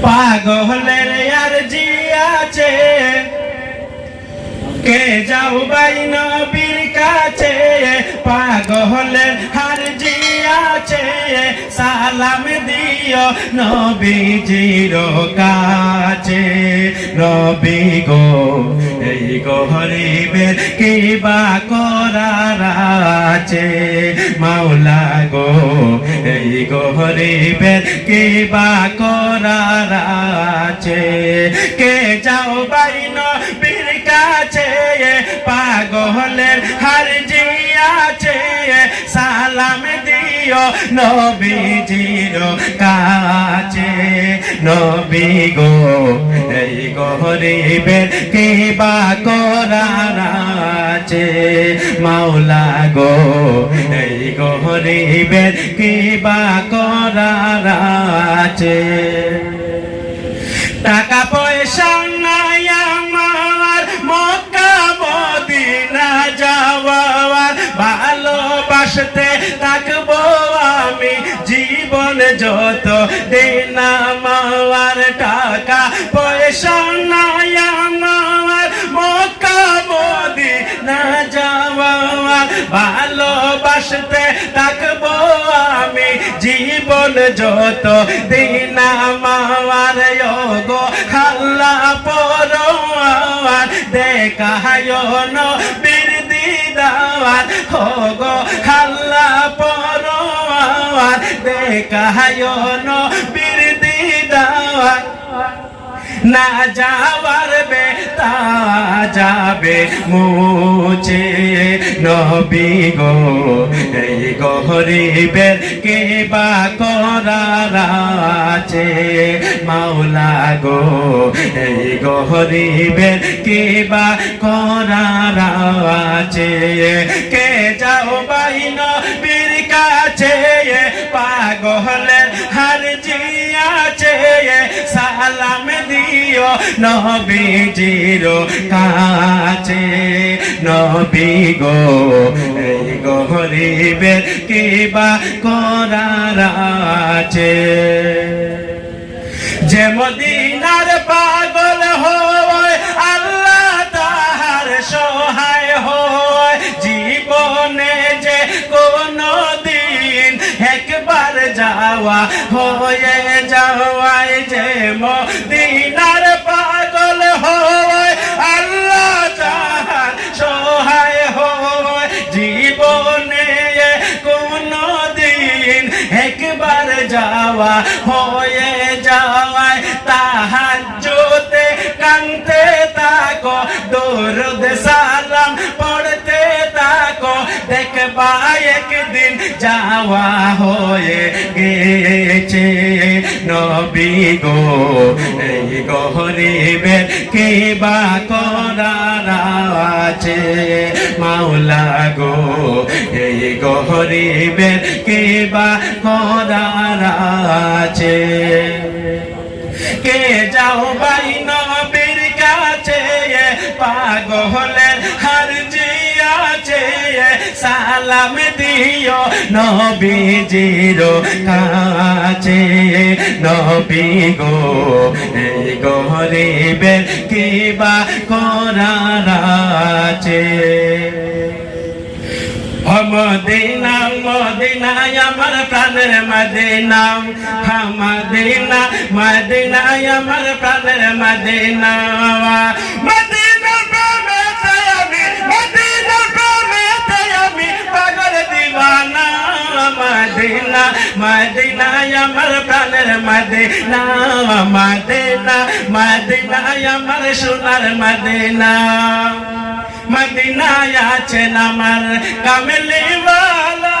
পাগলের আর জি আছে কে যাও ভাই নবীর কাছে পাগলের আর জি আছে সালাম দিও নবীজির কাছে নবী গো এই গরিবের কি বা করার আছে মাওলা গো এই গরিবের কি বা করার আছে কে যাও ভাই নবীর কাছে পাগলের হার জি আছে সালাম দিও নবীজির কাছে নবী গো এই গরিবের কি বা করার আছে মাওলা গো এই গরিবের কি বা করার আছে টাকা পয়সা নাই আমার মক্কা মদিনা যাওয়ার ভালোবাসতে থাকবো আমি জীবন যত দিন আমার টাকা পয়সা নাই আমার মক্কা মদিনা যাওয়ার ভালোবাসতে থাকবো আমি জীবন যত দিন আমার গো আল্লাহ পরওয়ার দেখায় নবীর দিদার হো গো আল্লাহ পরওয়ার দেখায় নবীর দিদার না যাওয়ার বেতা যাবে মুছে নবী গো এই গরিবের কে বা করার আছে মাওলা গো এই গরিবের কে বা করার আছে কে যাও ভাই নবীর কাছে পাগলের হার জি আছে সালাম দিও নবীজির কাছে নবী গো এই গরিবের কি বা করার আছে যে মদিনার পাগল হয় আল্লাহ তাহার সহায় হয় জীবনে যে কোনো দিন একবার যাওয়া হয়ে যাওয়ায় যে মদিনার পাগল হয় আল্লাহ তাহার সহায় হয় জীবনে কোনো দিন একবার যাওয়া হয়ে যাওয়ায় তাহাজ্জুদে কাঁদতে থাকো দরুদ সালাম পড়তে থাকো দেখবা একদিন যাওয়া হয়ে গেছে নবী গো এই গরিবের কে বা করার আছে মাওলা গো এই গরিবের কে বা করার আছে কে যাও ভাই নবীর কাছে পাগলের হার জি আছে সালাম দিও নবীজির কাছে নবী গো এই গরিবের কি বা করার আছে মদিনা মদিনায় আমার প্রাণের মদিনা মদিনা মদিনায় আমার প্রাণের মদিনা মদিনা প্রেমেতে আমি মদিনা প্রেমেতে আমি পাগল দিওয়ানা মদিনা মদিনায় আমার প্রাণের মদিনা মদিনা মদিনায় আমার সোনার মদিনা মদিনায় আছেন আমার কামলিওয়ালা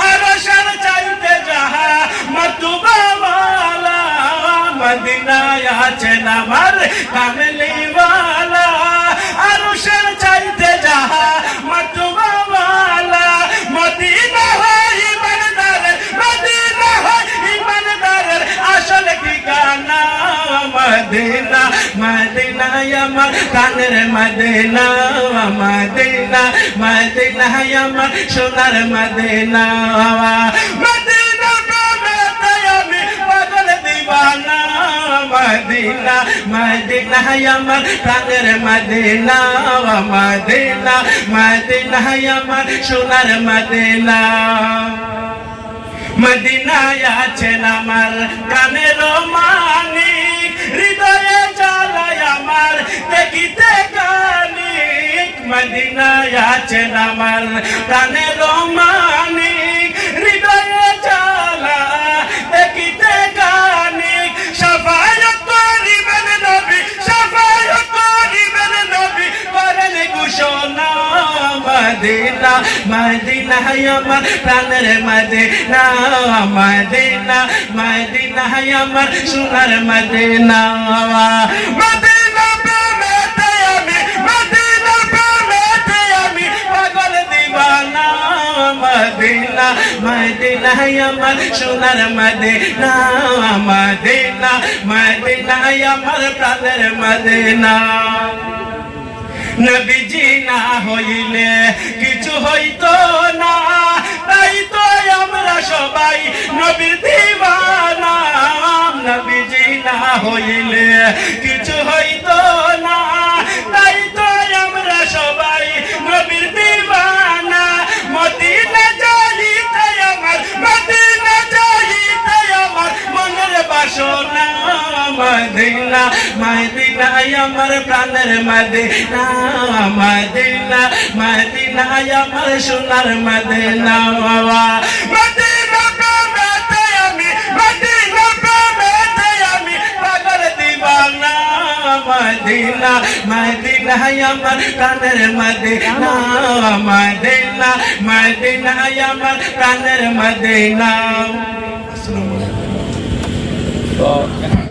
আরশের চাইতে যাহা মতুবাওয়ালা মদিনায় আছেন আমার কামলিওয়ালা আরশের চাইতে যাহা মতুবাওয়ালা মদিনা হয় ইমানদারের মদিনা হয় ইমানদারের আসল ঠিকানা মদিনা মদিনায় আমার কানের মদিনা মদিনা মদিনায় আমার সোনার মদিনা মদিনা প্রেমেতে আমি পাগল দিওয়ানা মদিনা মদিনা আমার প্রাণের মদিনা মদিনা মদিনা আমার সোনার মদিনা মদিনায় আছেন আমার প্রাণের মানিক হৃদয়ে জ্বালায় আমার দেখিতে কানিক মদিনায় আছেন আমার প্রাণের মানিক হৃদয়ে জ্বালা দেখিতে কানিক শাফায়াত করিবেন নবী শাফায়াত করিবেন নবী করেন ঘোষণা মদিনা মদিনা আমার প্রাণের মদিনা মদিনা মদিনা আমার সোনার মদিনা মদিনা প্রেমেতে আমি মদিনা প্রেমেতে আমি পাগল দিওয়ানা মদিনা মদিনা আমার সোনার মদিনা মদিনা মদিনা আমার প্রাণের মদিনা নবীজি না হইলে কিছু হইতো না তাই তো আমরা সবাই নবীর দিওয়ানা নবীজি না হইলে কিছু হইতো না তাই তো আমরা সবাই নবীর দিওয়ানা মদিনা যাইতে আমার মদিনা যাইতে আমার মনের বাসনা মদিনা মদিনা আমার প্রাণের মদিনা মদিনা মদিনা আমার সোনার মদিনা মদিনা প্রেমেতে আমি মদিনা প্রেমেতে আমি পাগল দিওয়ানা মদিনা মদিনা আমার প্রাণের মদিনা মদিনা মদিনা আমার প্রাণের মদিনা। আসসালামু আলাইকুম।